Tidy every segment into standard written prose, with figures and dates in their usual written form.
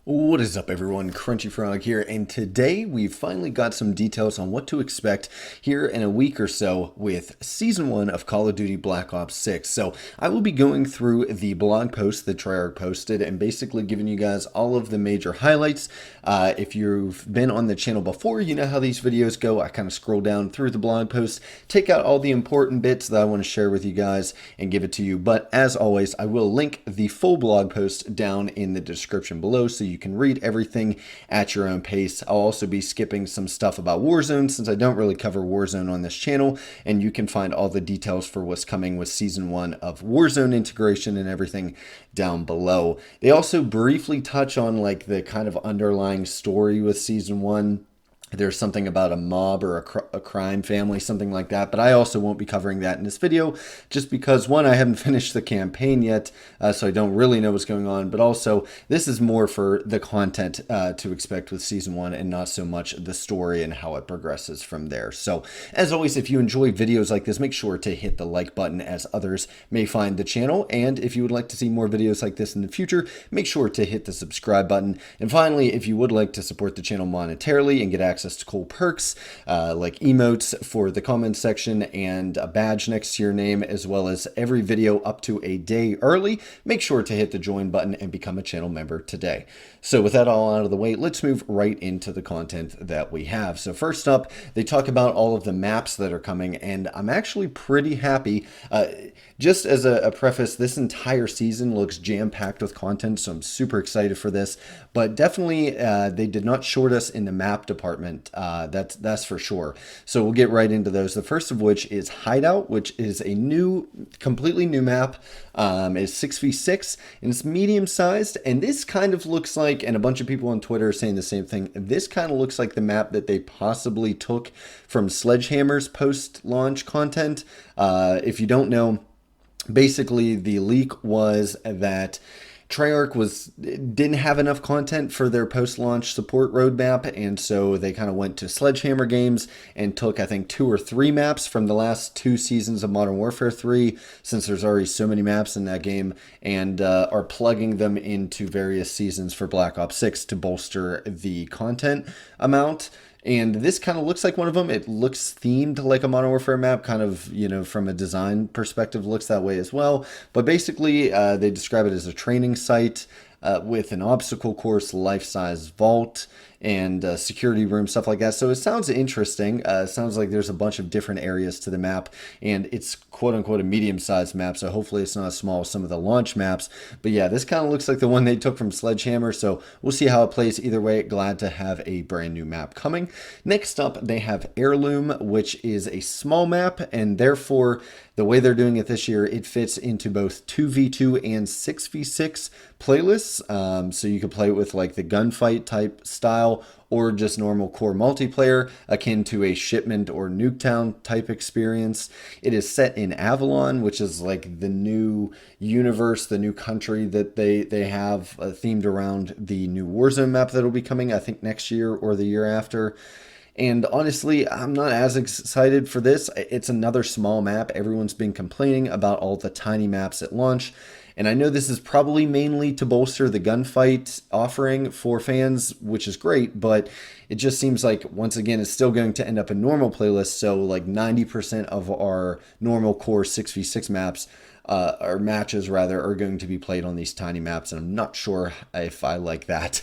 What is up, everyone? Crunchy Frog here, and today we've finally got some details on what to expect here in a week or so with Season 1 of Call of Duty Black Ops 6. So I will be going through the blog post that Treyarch posted and basically giving you guys all of the major highlights. If you've been on the channel before, you know how these videos go. I kind of scroll down through the blog post, take out all the important bits that I want to share with you guys and give it to you. But as always, I will link the full blog post down in the description below so you can read everything at your own pace. I'll also be skipping some stuff about Warzone since I don't really cover Warzone on this channel, and you can find all the details for what's coming with Season 1 of Warzone integration and everything down below. They also briefly touch on like the kind of underlying story with Season 1. There's something about a mob or a crime family, something like that. But I also won't be covering that in this video just because, one, I haven't finished the campaign yet, so I don't really know what's going on. But also, this is more for the content to expect with Season 1 and not so much the story and how it progresses from there. So, as always, if you enjoy videos like this, make sure to hit the like button as others may find the channel. And if you would like to see more videos like this in the future, make sure to hit the subscribe button. And finally, if you would like to support the channel monetarily and get access to cool perks like emotes for the comment section and a badge next to your name, as well as every video up to a day early, make sure to hit the join button and become a channel member today. So with that all out of the way, let's move right into the content that we have. So first up, they talk about all of the maps that are coming, and I'm actually pretty happy. Just as a preface, this entire season looks jam-packed with content, so I'm super excited for this. But definitely, they did not short us in the map department. That's for sure. So we'll get right into those. The first of which is Hideout, which is a completely new map. It's 6v6 and it's medium-sized. And this kind of looks like, and a bunch of people on Twitter are saying the same thing, this kind of looks like the map that they possibly took from Sledgehammer's post-launch content. If you don't know, basically the leak was that Treyarch didn't have enough content for their post-launch support roadmap, and so they kind of went to Sledgehammer Games and took, I think, 2 or 3 maps from the last 2 seasons of Modern Warfare 3, since there's already so many maps in that game, and are plugging them into various seasons for Black Ops 6 to bolster the content amount. And this kind of looks like one of them. It looks themed like a Modern Warfare map, kind of, you know, from a design perspective, looks that way as well. But basically, they describe it as a training site with an obstacle course, life-size vault, and security room, stuff like that. So it sounds interesting. It sounds like there's a bunch of different areas to the map, and it's quote-unquote a medium-sized map, so hopefully it's not as small as some of the launch maps. But yeah, this kind of looks like the one they took from Sledgehammer, so we'll see how it plays either way. Glad to have a brand new map coming. Next up, they have Heirloom, which is a small map, and therefore, the way they're doing it this year, it fits into both 2v2 and 6v6 playlists. So you could play it with like the gunfight type style or just normal core multiplayer, akin to a Shipment or Nuketown type experience. It is set in Avalon, which is like the new universe, the new country that they have themed around the new Warzone map that will be coming, I think, next year or the year after. And honestly, I'm not as excited for this. It's another small map. Everyone's been complaining about all the tiny maps at launch. And I know this is probably mainly to bolster the gunfight offering for fans, which is great, but it just seems like, once again, it's still going to end up in normal playlists. So like 90% of our normal core 6v6 maps or matches rather, are going to be played on these tiny maps, and I'm not sure if I like that.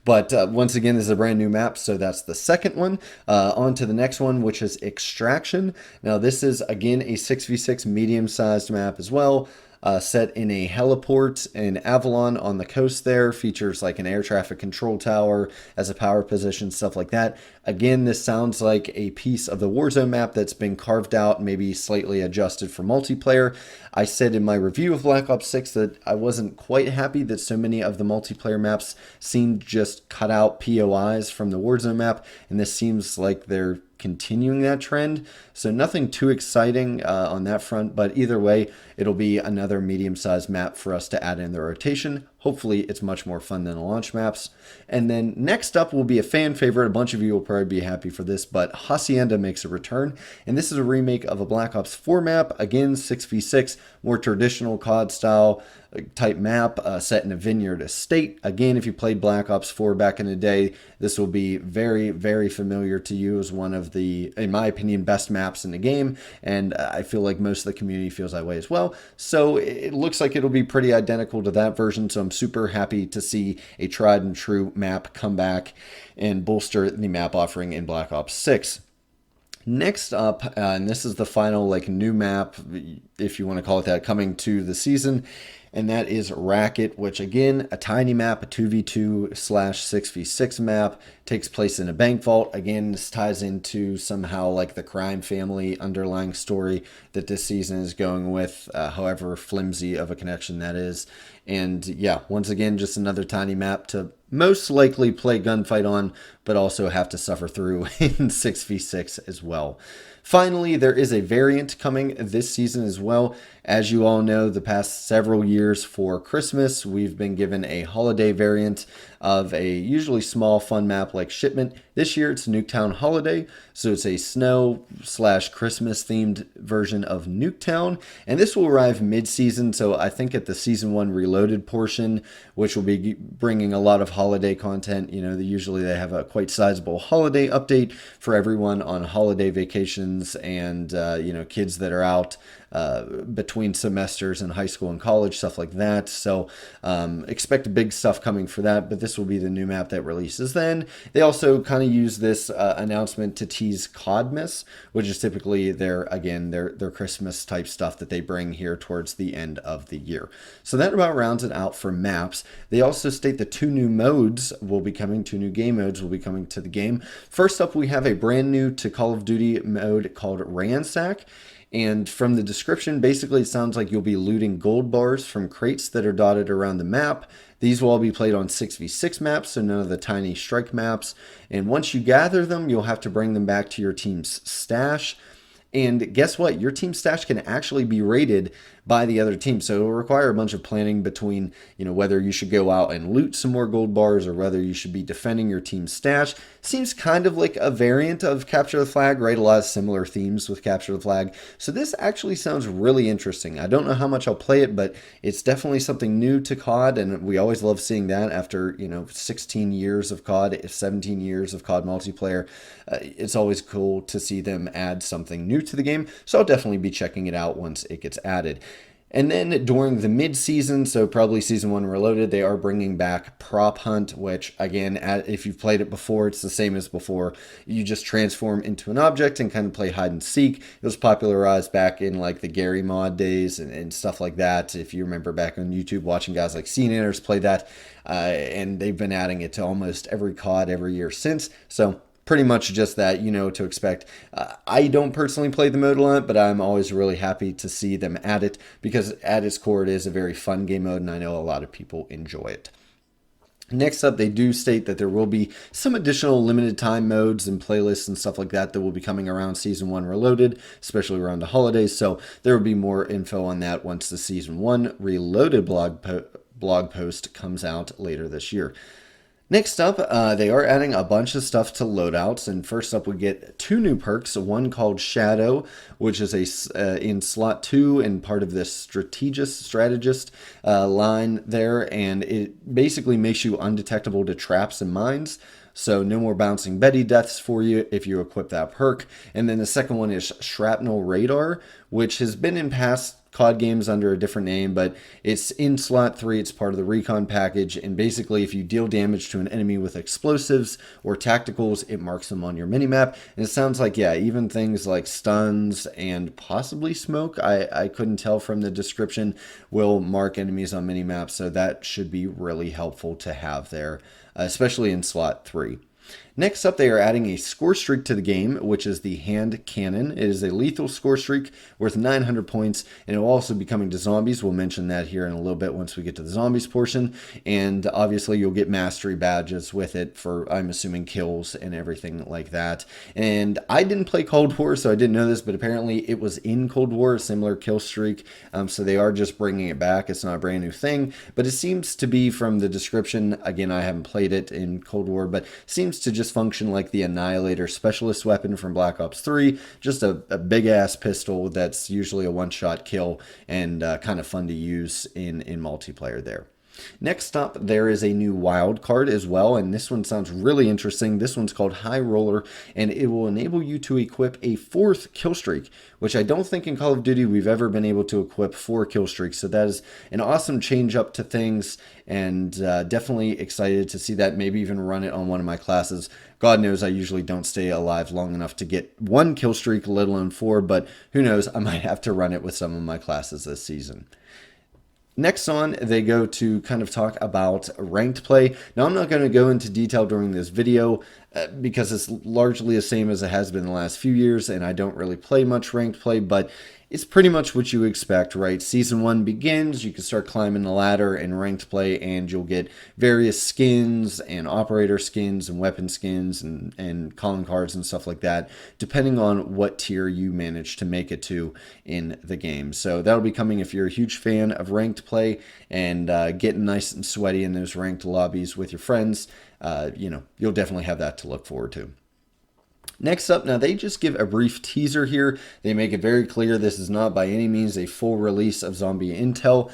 But once again, this is a brand new map, so that's the second one. On to the next one, which is Extraction. Now this is again a 6v6 medium-sized map as well. Set in a heliport in Avalon on the coast there. Features like an air traffic control tower as a power position, stuff like that. Again, this sounds like a piece of the Warzone map that's been carved out, maybe slightly adjusted for multiplayer. I said in my review of Black Ops 6 that I wasn't quite happy that so many of the multiplayer maps seemed just cut out POIs from the Warzone map, and this seems like they're continuing that trend. So nothing too exciting on that front, but either way, it'll be another medium-sized map for us to add in the rotation. hopefully it's much more fun than the launch maps. And then next up will be a fan favorite. A bunch of you will probably be happy for this, but Hacienda makes a return. And this is a remake of a Black Ops 4 map. Again, 6v6, more traditional COD style type map set in a vineyard estate. Again, if you played Black Ops 4 back in the day, this will be very, very familiar to you as one of the, in my opinion, best maps in the game. And I feel like most of the community feels that way as well. So it looks like it'll be pretty identical to that version. So I'm super happy to see a tried and true map come back and bolster the map offering in Black Ops 6. Next up, and this is the final new map, if you want to call it that, coming to the season, and that is Racket, which again, a tiny map, a 2v2/6v6 map, takes place in a bank vault. Again, this ties into somehow the crime family underlying story that this season is going with, however flimsy of a connection that is. And yeah, once again, just another tiny map to most likely play gunfight on, but also have to suffer through in 6v6 as well. Finally, there is a variant coming this season as well. As you all know, the past several years for Christmas, we've been given a holiday variant of a usually small fun map like Shipment. This year it's Nuketown Holiday, so it's a snow/Christmas themed version of Nuketown, and this will arrive mid-season, so I think at the Season 1 Reloaded portion, which will be bringing a lot of holiday content. Usually they have a quite sizable holiday update for everyone on holiday vacations and, kids that are out between semesters in high school and college, stuff like that. So expect big stuff coming for that, but this will be the new map that releases then. They also kind of use this announcement to tease Codmas, which is typically their Christmas type stuff that they bring here towards the end of the year. So that about rounds it out for maps. They also state that 2 new modes will be coming, 2 new game modes will be coming to the game. First up, we have a brand new to Call of Duty mode called Ransack. And from the description, basically it sounds like you'll be looting gold bars from crates that are dotted around the map. These will all be played on 6v6 maps, so none of the tiny strike maps. And once you gather them, you'll have to bring them back to your team's stash. And guess what? Your team stash can actually be raided by the other team. So it will require a bunch of planning between, whether you should go out and loot some more gold bars or whether you should be defending your team's stash. Seems kind of like a variant of Capture the Flag, right? A lot of similar themes with Capture the Flag. So this actually sounds really interesting. I don't know how much I'll play it, but it's definitely something new to COD, and we always love seeing that after, 16 years of COD, 17 years of COD multiplayer. It's always cool to see them add something new to the game. So I'll definitely be checking it out once it gets added. And then during the mid-season, so probably Season 1 Reloaded, they are bringing back Prop Hunt, which, again, if you've played it before, it's the same as before. You just transform into an object and kind of play hide and seek. It was popularized back in, the Gary mod days and stuff like that. If you remember back on YouTube watching guys like CNNers play that, and they've been adding it to almost every COD every year since. So pretty much just that, to expect. I don't personally play the mode a lot, but I'm always really happy to see them add it because at its core, it is a very fun game mode, and I know a lot of people enjoy it. Next up, they do state that there will be some additional limited time modes and playlists and stuff like that that will be coming around Season 1 Reloaded, especially around the holidays. So there will be more info on that once the Season 1 Reloaded blog post comes out later this year. Next up, they are adding a bunch of stuff to loadouts, and first up we get 2 new perks, one called Shadow, which is in slot 2 and part of this strategist line there, and it basically makes you undetectable to traps and mines. So no more bouncing Betty deaths for you if you equip that perk. And then the second one is Shrapnel Radar, which has been in past COD games under a different name, but it's in slot 3. It's part of the recon package, and basically if you deal damage to an enemy with explosives or tacticals, it marks them on your minimap. And it sounds like, yeah, even things like stuns and possibly smoke, I couldn't tell from the description, will mark enemies on minimaps, so that should be really helpful to have there, especially in slot 3. Next up, they are adding a score streak to the game, which is the hand cannon. It is a lethal score streak worth 900 points, and it will also be coming to zombies. We'll mention that here in a little bit once we get to the zombies portion. And obviously, you'll get mastery badges with it for, I'm assuming, kills and everything like that. And I didn't play Cold War, so I didn't know this, but apparently it was in Cold War, a similar kill streak. So they are just bringing it back. It's not a brand new thing, but it seems to be, from the description, again, I haven't played it in Cold War, but seems to just function like the Annihilator specialist weapon from Black Ops 3, just a big ass pistol that's usually a one-shot kill and kind of fun to use in multiplayer there. Next up, there is a new wild card as well, and this one sounds really interesting. This one's called High Roller, and it will enable you to equip a 4th kill streak, which I don't think in Call of Duty we've ever been able to equip 4 kill streaks. So that is an awesome change up to things, and definitely excited to see that. Maybe even run it on one of my classes. God knows I usually don't stay alive long enough to get 1 kill streak, let alone 4, but who knows, I might have to run it with some of my classes this season. Next on, they go to kind of talk about ranked play. Now, I'm not going to go into detail during this video because it's largely the same as it has been the last few years, and I don't really play much ranked play, but it's pretty much what you expect, right? Season 1 begins, you can start climbing the ladder in ranked play, and you'll get various skins and operator skins and weapon skins and calling cards and stuff like that, depending on what tier you manage to make it to in the game. So that'll be coming if you're a huge fan of ranked play and getting nice and sweaty in those ranked lobbies with your friends. You'll definitely have that to look forward to. Next up, now they just give a brief teaser here. They make it very clear this is not by any means a full release of zombie intel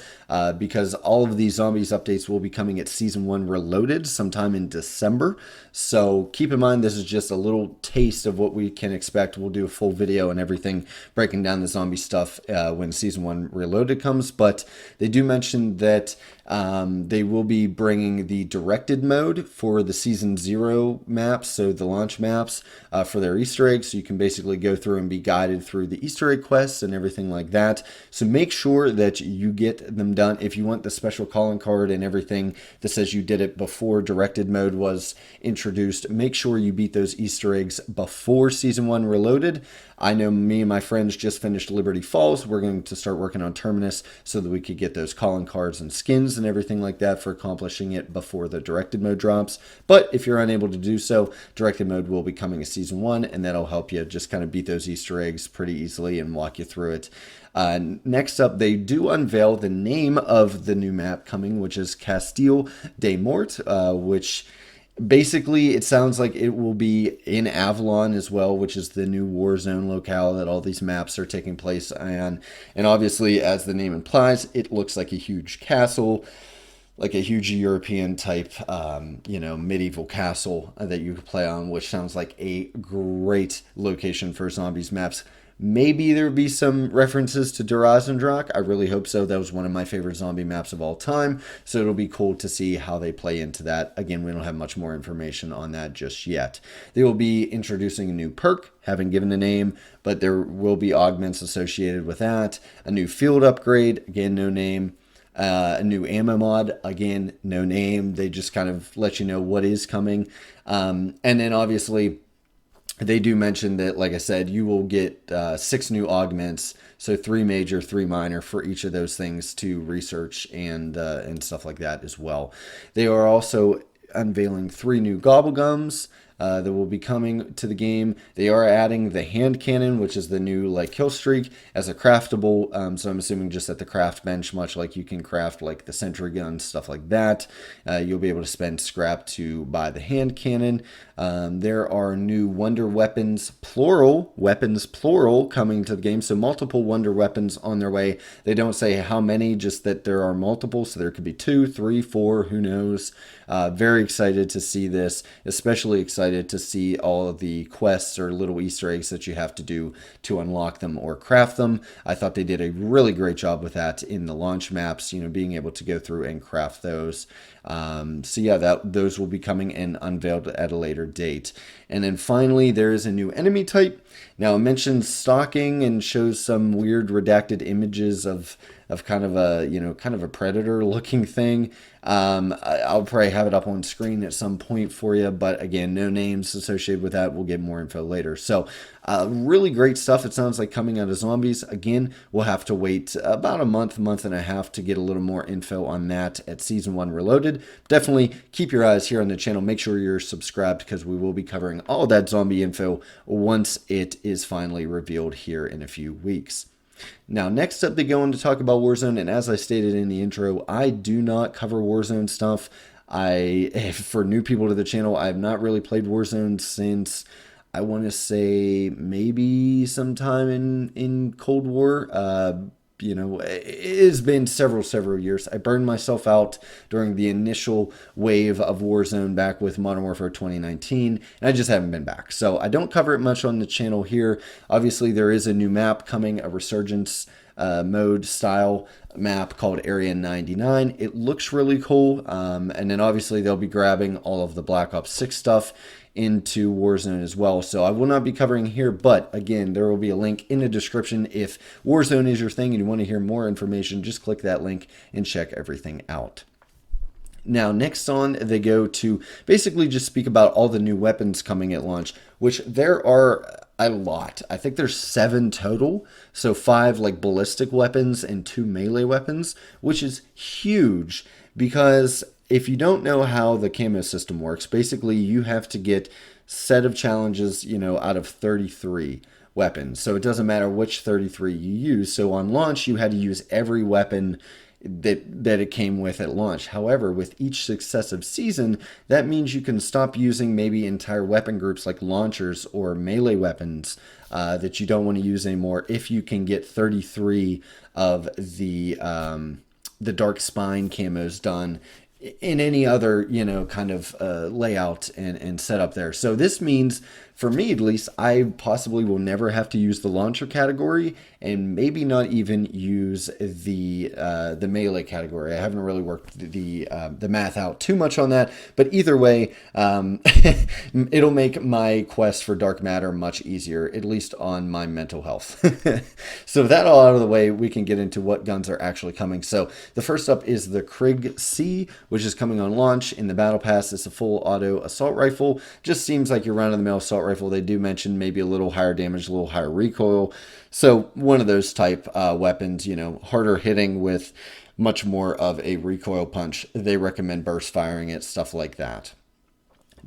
because all of these zombies updates will be coming at Season 1 Reloaded sometime in December. So keep in mind this is just a little taste of what we can expect. We'll do a full video and everything breaking down the zombie stuff when Season 1 Reloaded comes. But they do mention that they will be bringing the directed mode for the Season 0 maps, so the launch maps for their Easter eggs. So you can basically go through and be guided through the Easter egg quests and everything like that. So make sure that you get them done. If you want the special calling card and everything that says you did it before directed mode was introduced, make sure you beat those Easter eggs before Season 1 Reloaded. I know me and my friends just finished Liberty Falls. We're going to start working on Terminus so that we could get those calling cards and skins and everything like that for accomplishing it before the directed mode drops. But if you're unable to do so, directed mode will be coming as Season 1, and that'll help you just kind of beat those Easter eggs pretty easily and walk you through it. Next up, they do unveil the name of the new map coming, which is Castile de Mort, which basically it sounds like it will be in Avalon as well, which is the new war zone locale that all these maps are taking place on. And obviously, as the name implies, it looks like a huge castle, like a huge European type, medieval castle that you could play on, which sounds like a great location for zombies maps. Maybe there'll be some references to Durazendrak. I really hope so. That was one of my favorite zombie maps of all time. So it'll be cool to see how they play into that. Again, we don't have much more information on that just yet. They will be introducing a new perk, haven't given a name, but there will be augments associated with that. A new field upgrade, again, no name. A new ammo mod, again, no name. They just kind of let you know what is coming. And then obviously, they do mention that, like I said, you will get 6 new augments, so 3 major, 3 minor for each of those things to research and stuff like that as well. They are also unveiling 3 new gobblegums that will be coming to the game. They are adding the hand cannon, which is the new kill streak, as a craftable. So I'm assuming just at the craft bench, much like you can craft like the sentry gun, stuff like that. You'll be able to spend scrap to buy the hand cannon. There are new wonder weapons plural, coming to the game. So multiple wonder weapons on their way. They don't say how many, just that there are multiple. So there could be 2, 3, 4, who knows. Very excited to see this, especially excited to see all of the quests or little Easter eggs that you have to do to unlock them or craft them. I thought they did a really great job with that in the launch maps, being able to go through and craft those. So yeah, those will be coming and unveiled at a later date. And then finally, there is a new enemy type. Now it mentions stalking and shows some weird redacted images of kind of a predator looking thing. I'll probably have it up on screen at some point for you, but again, no names associated with that. We'll get more info later. So really great stuff. It sounds like coming out of zombies. Again, we'll have to wait about a month and a half to get a little more info on that at Season 1 Reloaded. Definitely keep your eyes here on the channel. Make sure you're subscribed because we will be covering all that zombie info once it is finally revealed here in a few weeks. Now, next up, they go on to talk about Warzone, and as I stated in the intro, I do not cover Warzone stuff. For new people to the channel, I have not really played Warzone since, I want to say, maybe sometime in Cold War. It has been several years. I burned myself out during the initial wave of Warzone back with Modern Warfare 2019, and I just haven't been back. So I don't cover it much on the channel here. Obviously, there is a new map coming, a Resurgence mode style map called Area 99. It looks really cool, and then obviously they'll be grabbing all of the Black Ops 6 stuff into Warzone as well. So I will not be covering here, but again, there will be a link in the description. If Warzone is your thing and you want to hear more information, just click that link and check everything out. Now, next on, they go to basically just speak about all the new weapons coming at launch, which there are a lot. I think there's 7 total. So 5 like ballistic weapons and 2 melee weapons, which is huge because if you don't know how the camo system works, basically you have to get set of challenges, out of 33 weapons. So it doesn't matter which 33 you use. So on launch, you had to use every weapon that it came with at launch. However, with each successive season, that means you can stop using maybe entire weapon groups like launchers or melee weapons that you don't want to use anymore if you can get 33 of the Dark Spine camos done in any other, kind of layout and setup there. So this means, for me at least, I possibly will never have to use the launcher category and maybe not even use the melee category. I haven't really worked the math out too much on that, but either way, it'll make my quest for dark matter much easier, at least on my mental health. So with that all out of the way, we can get into what guns are actually coming. So the first up is the Krig C, which is coming on launch in the Battle Pass. It's a full auto assault rifle. Just seems like your run-of-the-mill assault rifle. They do mention maybe a little higher damage, a little higher recoil. So one of those type weapons, harder hitting with much more of a recoil punch. They recommend burst firing it, stuff like that.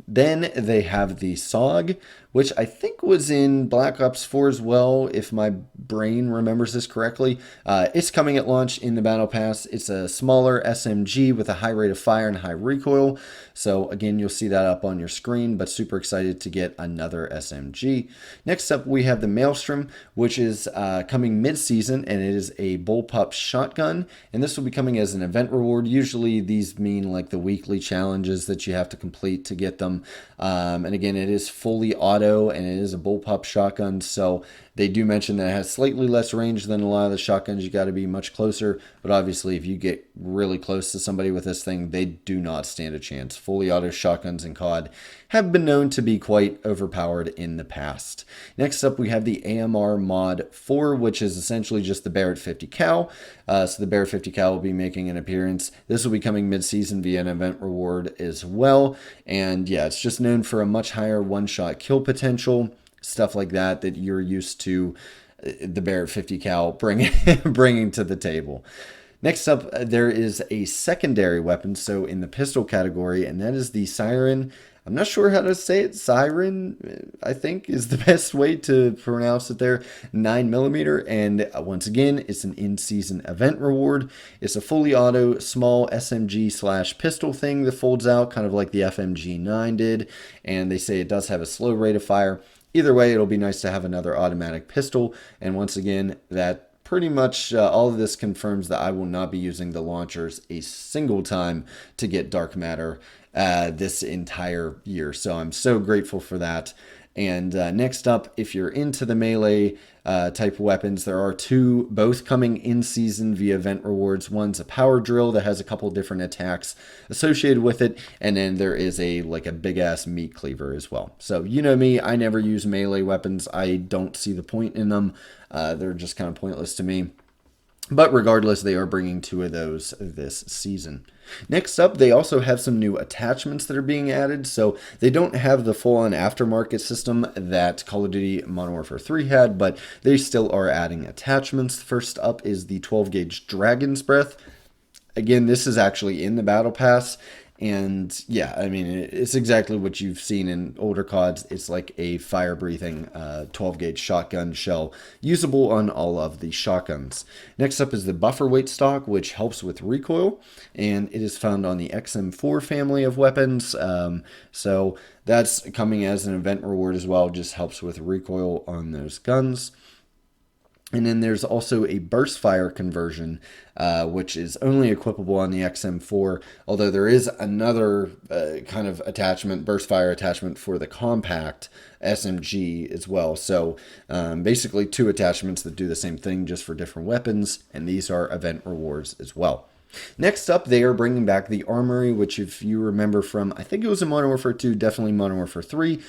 Then they have the SOG, which I think was in Black Ops 4 as well, if my brain remembers this correctly. It's coming at launch in the Battle Pass. It's a smaller SMG with a high rate of fire and high recoil. So again, you'll see that up on your screen, but super excited to get another SMG. Next up, we have the Maelstrom, which is coming mid-season, and it is a bullpup shotgun. And this will be coming as an event reward. Usually these mean like the weekly challenges that you have to complete to get them. And again, it is fully auto and it is a bullpup shotgun, so they do mention that it has slightly less range than a lot of the shotguns. You got to be much closer, but obviously if you get really close to somebody with this thing, they do not stand a chance. Fully auto shotguns in COD have been known to be quite overpowered in the past. Next up, we have the AMR Mod 4, which is essentially just the Barrett 50 cal. So the Barrett 50 cal will be making an appearance. This will be coming mid-season via an event reward as well. And yeah, it's just known for a much higher one-shot kill potential, stuff like that you're used to the Barrett 50 cal bringing to the table. Next up, there is a secondary weapon, so in the pistol category, and that is the Siren. I'm not sure how to say it. Siren, I think, is the best way to pronounce it there. 9mm, and once again, it's an in-season event reward. It's a fully auto, small SMG/pistol thing that folds out, kind of like the FMG9 did, and they say it does have a slow rate of fire. Either way, it'll be nice to have another automatic pistol, and once again, that pretty much all of this confirms that I will not be using the launchers a single time to get dark matter this entire year. So I'm so grateful for that. And next up, if you're into the melee type of weapons, there are 2, both coming in season via event rewards. One's a power drill that has a couple different attacks associated with it, and then there is a big ass meat cleaver as well. So you know me, I never use melee weapons. I don't see the point in them. They're just kind of pointless to me. But regardless, they are bringing 2 of those this season. Next up, they also have some new attachments that are being added. So they don't have the full-on aftermarket system that Call of Duty Modern Warfare 3 had, but they still are adding attachments. First up is the 12-gauge Dragon's Breath. Again, this is actually in the Battle Pass. And yeah, I mean, it's exactly what you've seen in older CODs. It's like a fire-breathing 12-gauge shotgun shell, usable on all of the shotguns. Next up is the buffer weight stock, which helps with recoil, and it is found on the XM4 family of weapons. So that's coming as an event reward as well, just helps with recoil on those guns. And then there's also a burst fire conversion, which is only equipable on the XM4, although there is another kind of attachment, burst fire attachment for the compact SMG as well. So basically 2 attachments that do the same thing just for different weapons, and these are event rewards as well. Next up, they are bringing back the Armory, which if you remember from, I think it was in Modern Warfare 2, definitely Modern Warfare 3,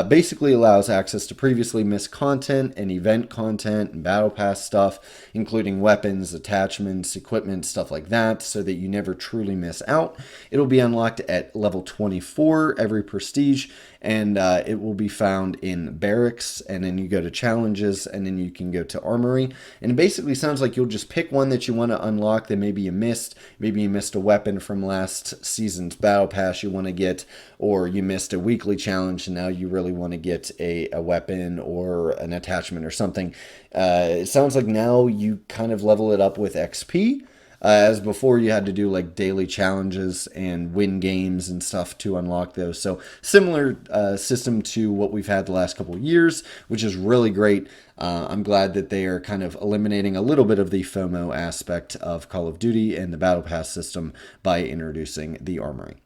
basically allows access to previously missed content and event content and Battle Pass stuff, including weapons, attachments, equipment, stuff like that, so that you never truly miss out. It'll be unlocked at level 24 every prestige, and it will be found in barracks, and then you go to challenges, and then you can go to Armory. And it basically sounds like you'll just pick one that you want to unlock that maybe you missed. Maybe you missed a weapon from last season's Battle Pass you want to get, or you missed a weekly challenge and now you really want to get a weapon or an attachment or something. It sounds like now you kind of level it up with XP. As before, you had to do like daily challenges and win games and stuff to unlock those. So similar system to what we've had the last couple of years, which is really great. I'm glad that they are kind of eliminating a little bit of the FOMO aspect of Call of Duty and the Battle Pass system by introducing the Armory.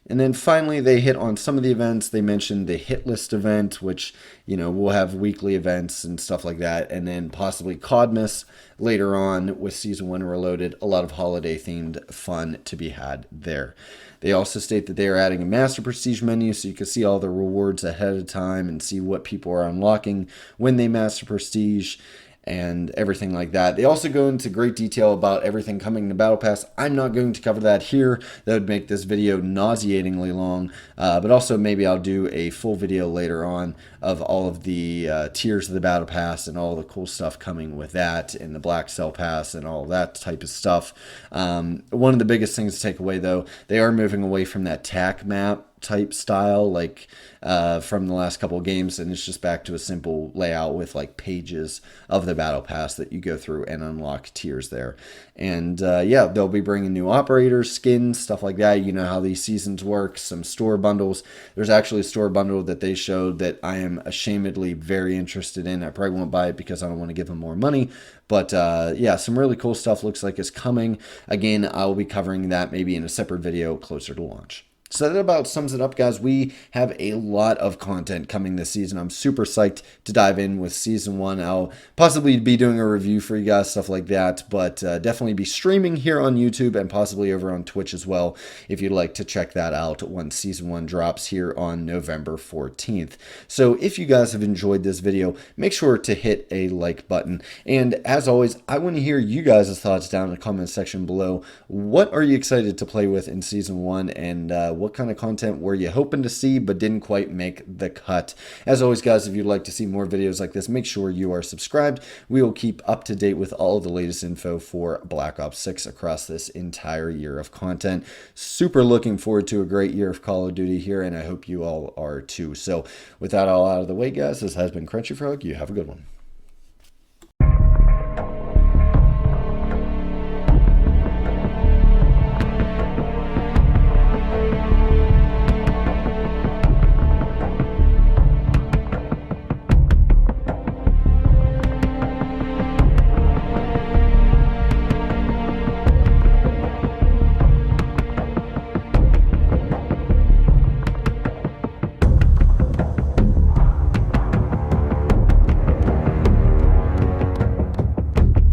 And then finally, they hit on some of the events. They mentioned the hit list event, which, you know, we'll have weekly events and stuff like that. And then possibly CODmas later on with Season 1 Reloaded. A lot of holiday-themed fun to be had there. They also state that they are adding a Master Prestige menu so you can see all the rewards ahead of time and see what people are unlocking when they Master Prestige and everything like that. They also go into great detail about everything coming to Battle Pass. I'm not going to cover that here. That would make this video nauseatingly long, but also maybe I'll do a full video later on of all of the tiers of the Battle Pass and all the cool stuff coming with that, and the Black Cell Pass and all that type of stuff. One of the biggest things to take away, though, they are moving away from that TAC map type style like from the last couple of games, and it's just back to a simple layout with like pages of the Battle Pass that you go through and unlock tiers there. And yeah, they'll be bringing new operators, skins, stuff like that. You know how these seasons work. Some store bundles. There's actually a store bundle that they showed that I am ashamedly very interested in. I probably won't buy it because I don't want to give them more money, but yeah, some really cool stuff looks like is coming. Again, I'll be covering that maybe in a separate video closer to launch. So that about sums it up, guys. We have a lot of content coming this season. I'm super psyched to dive in with Season 1. I'll possibly be doing a review for you guys, stuff like that, but definitely be streaming here on YouTube and possibly over on Twitch as well if you'd like to check that out once Season 1 drops here on November 14th. So if you guys have enjoyed this video, make sure to hit a like button. And as always, I want to hear you guys' thoughts down in the comment section below. What are you excited to play with in Season 1, and what kind of content were you hoping to see but didn't quite make the cut? As always, guys, if you'd like to see more videos like this, make sure you are subscribed. We will keep up to date with all of the latest info for Black Ops 6 across this entire year of content. Super looking forward to a great year of Call of Duty here, and I hope you all are too. So with that all out of the way, guys, this has been Crunchy Frog. You have a good one.